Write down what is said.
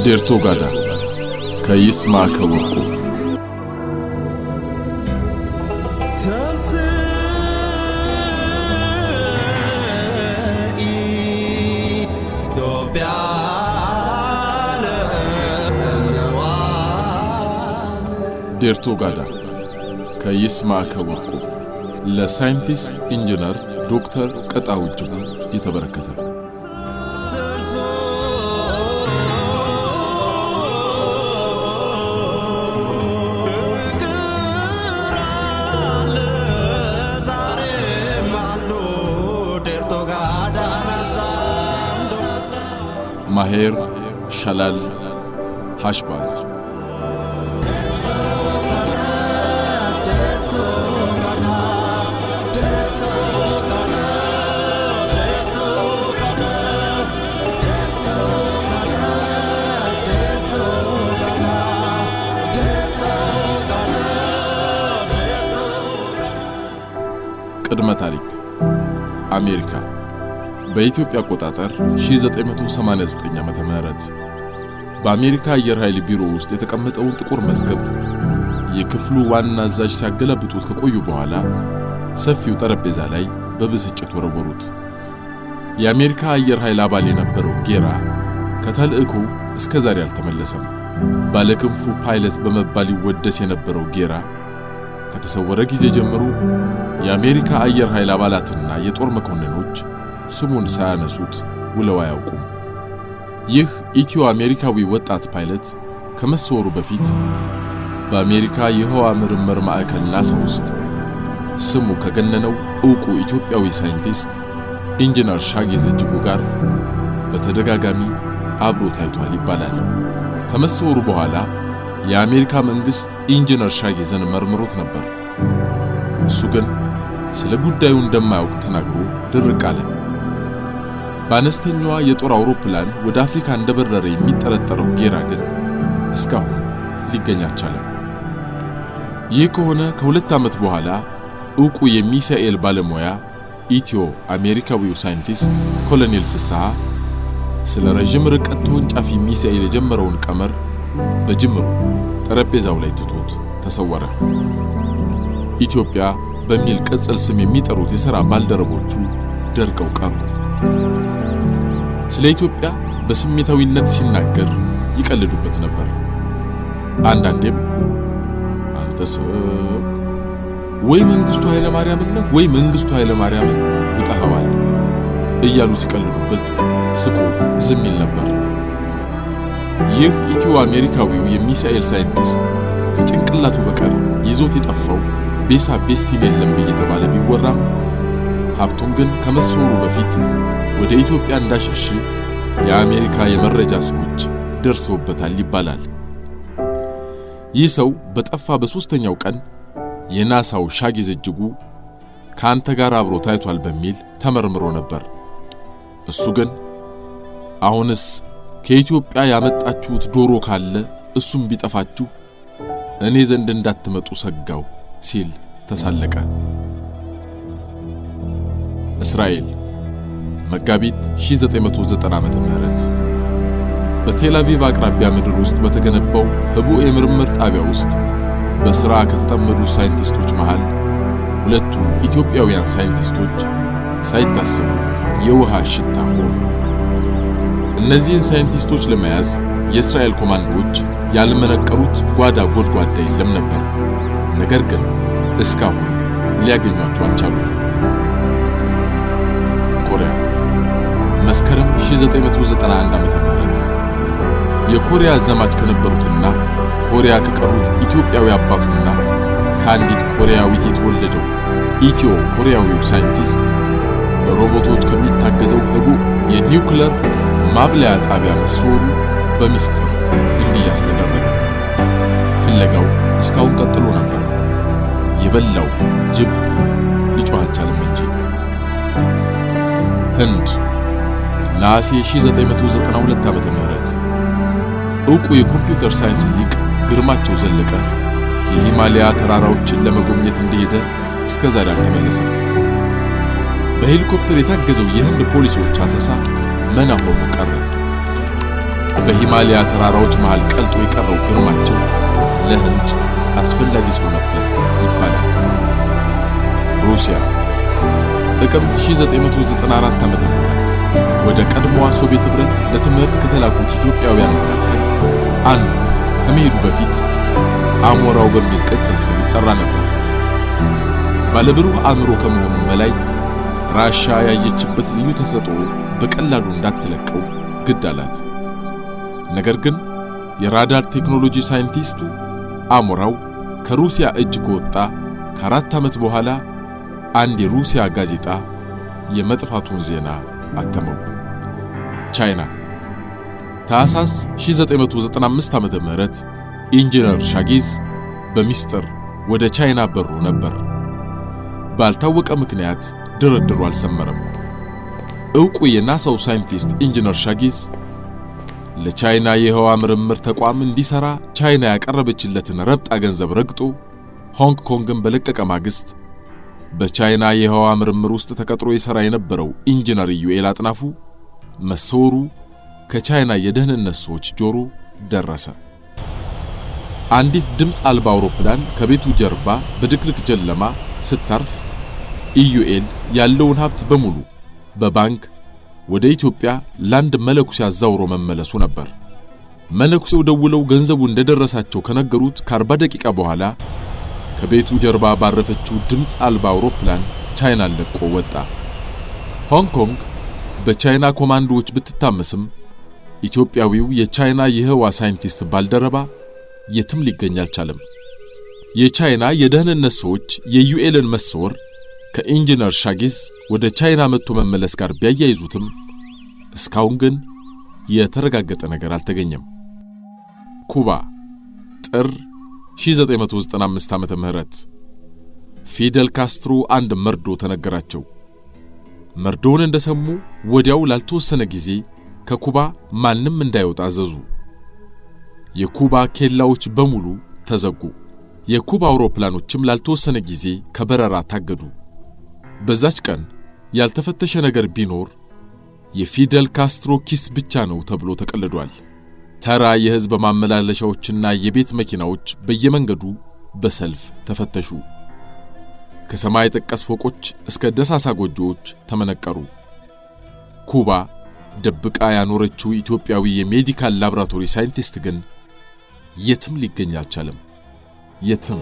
ዴርቶ ጋዳ ከይስማዕከ ወርቁ ዴርቶ ጋዳ ከይስማዕከ ወርቁ ለሳይንቲስት ኢንጂነር ዶክተር ቀጣው እጅጉ የተበረከተ ማሄር ሸላል ሃሽባዝ ቅድመ ታሪክ አሜሪካ በኢትዮጵያ አቆጣጠር 1989 ዓመተ ምህረት በአሜሪካ አየር ኃይል ቢሮ ውስጥ የተቀመጠውን ጥቁር መዝገብ የክፍሉ ዋና አዛዥ ሲያገላብጡት ከቆዩ በኋላ ሰፊው ጠረጴዛ ላይ በብስጭት ወረወሩት። የአሜሪካ አየር ኃይል አባል የነበረው ጌራ ከተልእኮው እስከ ዛሬ አልተመለሰም። ባለክንፉ ፓይለት በመባል ይወደስ የነበረው ጌራ ከተሰወረ ጊዜ ጀምሮ የአሜሪካ አየር ኃይል አባላትና የጦር መኮንኖች ስሙን ሳያነሱት ውለው አያውቁም። ይህ ኢትዮ አሜሪካዊ ወጣት ፓይለት ከመሰወሩ በፊት በአሜሪካ የህዋ ምርምር ማዕከል ናሳ ውስጥ ስሙ ከገነነው ዕውቁ ኢትዮጵያዊ ሳይንቲስት ኢንጂነር ሻጌዝ እጅጉ ጋር በተደጋጋሚ አብሮ ታይቷል ይባላል። ከመሰወሩ በኋላ የአሜሪካ መንግስት ኢንጂነር ሻጌዝን መርምሮት ነበር። እሱ ግን ስለ ጉዳዩ እንደማያውቅ ተናግሮ ድርቅ አለ። በአነስተኛዋ የጦር አውሮፕላን ወደ አፍሪካ እንደበረረ የሚጠረጠረው ጌራ ግን እስካሁን ሊገኝ አልቻለም። ይህ ከሆነ ከሁለት ዓመት በኋላ ዕውቁ የሚሳኤል ባለሙያ ኢትዮ አሜሪካዊው ሳይንቲስት ኮሎኔል ፍስሐ ስለ ረጅም ርቀት ተወንጫፊ ሚሳኤል የጀመረውን ቀመር በጅምሩ ጠረጴዛው ላይ ትቶት ተሰወረ። ኢትዮጵያ በሚል ቅጽል ስም የሚጠሩት የሥራ ባልደረቦቹ ደርቀው ቀሩ። ስለ ኢትዮጵያ በስሜታዊነት ሲናገር ይቀልዱበት ነበር። አንዳንዴም አንተ ሰው ወይ መንግስቱ ኃይለ ማርያምን ነው ወይ መንግስቱ ኃይለ ማርያምን ውጣኸዋል እያሉ ሲቀልዱበት ስቆ ዝም ይል ነበር። ይህ ኢትዮ አሜሪካዊው የሚሳኤል ሳይንቲስት ከጭንቅላቱ በቀር ይዞት የጠፋው ቤሳ ቤስቲን የለም እየተባለ ቢወራም ሀብቱን ግን ከመሰወሩ በፊት ወደ ኢትዮጵያ እንዳሸሽ የአሜሪካ የመረጃ ሰዎች ደርሰውበታል ይባላል። ይህ ሰው በጠፋ በሶስተኛው ቀን የናሳው ሻጌዝ እጅጉ ከአንተ ጋር አብሮ ታይቷል በሚል ተመርምሮ ነበር። እሱ ግን አሁንስ ከኢትዮጵያ ያመጣችሁት ዶሮ ካለ እሱም ቢጠፋችሁ እኔ ዘንድ እንዳትመጡ ሰጋው ሲል ተሳለቀ። እስራኤል መጋቢት 1990 ዓመተ ምህረት በቴል አቪቭ አቅራቢያ ምድር ውስጥ በተገነባው ህቡዕ የምርምር ጣቢያ ውስጥ በሥራ ከተጠመዱ ሳይንቲስቶች መሃል ሁለቱ ኢትዮጵያውያን ሳይንቲስቶች ሳይታሰቡ የውሃ ሽታ ሆኑ። እነዚህን ሳይንቲስቶች ለመያዝ የእስራኤል ኮማንዶዎች ያልመነቀሩት ጓዳ ጎድጓዳ የለም ነበር። ነገር ግን እስካሁን ሊያገኟቸው አልቻሉም። ኮሪያ መስከረም 1991 ዓመተ ምህረት የኮሪያ ዘማች ከነበሩትና ኮሪያ ከቀሩት ኢትዮጵያዊ አባቱና ከአንዲት ኮሪያዊት የተወለደው ኢትዮ ኮሪያዊው ሳይንቲስት በሮቦቶች ከሚታገዘው ህቡዕ የኒውክሌር ማብለያ ጣቢያ መሰወሩ በሚስጥር እንዲያዝ ተደረገ። ፍለጋው እስካሁን ቀጥሎ ነበር። የበላው ጅብ ሊጮህ አልቻለም እንጂ። ህንድ ነሐሴ 1992 ዓመተ ምህረት ዕውቁ የኮምፒውተር ሳይንስ ሊቅ ግርማቸው ዘለቀ የሂማሊያ ተራራዎችን ለመጎብኘት እንደሄደ እስከ ዛሬ አልተመለሰም። በሄሊኮፕተር የታገዘው የህንድ ፖሊሶች አሰሳ መና ሆኖ ቀረ። በሂማሊያ ተራራዎች መሃል ቀልጦ የቀረው ግርማቸው ለህንድ አስፈላጊ ሰው ነበር ይባላል። ሩሲያ ጥቅምት 1994 ዓ.ም ወደ ቀድሞዋ ሶቪየት ኅብረት ለትምህርት ከተላኩት ኢትዮጵያውያን መካከል አንዱ ከመሄዱ በፊት አሞራው በሚል ቅጽል ስም ይጠራ ነበር። ባለብሩህ አእምሮ ከመሆኑም በላይ ራሻ ያየችበት ልዩ ተሰጥኦ በቀላሉ እንዳትለቀው ግድ አላት። ነገር ግን የራዳር ቴክኖሎጂ ሳይንቲስቱ አሞራው ከሩሲያ እጅ ከወጣ ከ4 ዓመት በኋላ አንድ የሩሲያ ጋዜጣ የመጥፋቱን ዜና አተመው። ቻይና ታኅሳስ 1995 ዓመተ ምህረት ኢንጂነር ሻጊዝ በሚስጥር ወደ ቻይና በሮ ነበር። ባልታወቀ ምክንያት ድርድሩ አልሰመረም። ዕውቁ የናሳው ሳይንቲስት ኢንጂነር ሻጊዝ ለቻይና የህዋ ምርምር ተቋም እንዲሰራ ቻይና ያቀረበችለትን ረብጣ ገንዘብ ረግጦ ሆንግ ኮንግን በለቀቀ ማግስት በቻይና የህዋ ምርምር ውስጥ ተቀጥሮ ይሰራ የነበረው ኢንጂነር ኢዩኤል አጥናፉ መሰወሩ ከቻይና የደህንነት ሰዎች ጆሮ ደረሰ። አንዲት ድምፅ አልባ አውሮፕላን ከቤቱ ጀርባ በድቅድቅ ጨለማ ስታርፍ ኢዩኤል ያለውን ሀብት በሙሉ በባንክ ወደ ኢትዮጵያ ላንድ መለኩሴ አዛውሮ መመለሱ ነበር። መለኩሴው ደውለው ገንዘቡ እንደደረሳቸው ከነገሩት ከ40 ደቂቃ በኋላ ከቤቱ ጀርባ ባረፈችው ድምፅ አልባ አውሮፕላን ቻይናን ለቆ ወጣ። ሆንግ ኮንግ በቻይና ኮማንዶዎች ብትታመስም ኢትዮጵያዊው የቻይና የህዋ ሳይንቲስት ባልደረባ የትም ሊገኝ አልቻለም። የቻይና የደህንነት ሰዎች የዩኤልን መሰወር ከኢንጂነር ሻጊዝ ወደ ቻይና መጥቶ መመለስ ጋር ቢያያይዙትም እስካሁን ግን የተረጋገጠ ነገር አልተገኘም። ኩባ ጥር 1995 ዓመተ ምህረት ፊደል ካስትሮ አንድ መርዶ ተነገራቸው። መርዶውን እንደሰሙ ወዲያው ላልተወሰነ ጊዜ ከኩባ ማንም እንዳይወጣ አዘዙ። የኩባ ኬላዎች በሙሉ ተዘጉ። የኩባ አውሮፕላኖችም ላልተወሰነ ጊዜ ከበረራ ታገዱ። በዛች ቀን ያልተፈተሸ ነገር ቢኖር የፊደል ካስትሮ ኪስ ብቻ ነው ተብሎ ተቀልዷል። ተራ የህዝብ ማመላለሻዎችና የቤት መኪናዎች በየመንገዱ በሰልፍ ተፈተሹ። ከሰማይ ጠቀስ ፎቆች እስከ ደሳሳ ጎጆዎች ተመነቀሩ። ኩባ ደብቃ ያኖረችው ኢትዮጵያዊ የሜዲካል ላብራቶሪ ሳይንቲስት ግን የትም ሊገኝ አልቻለም። የትም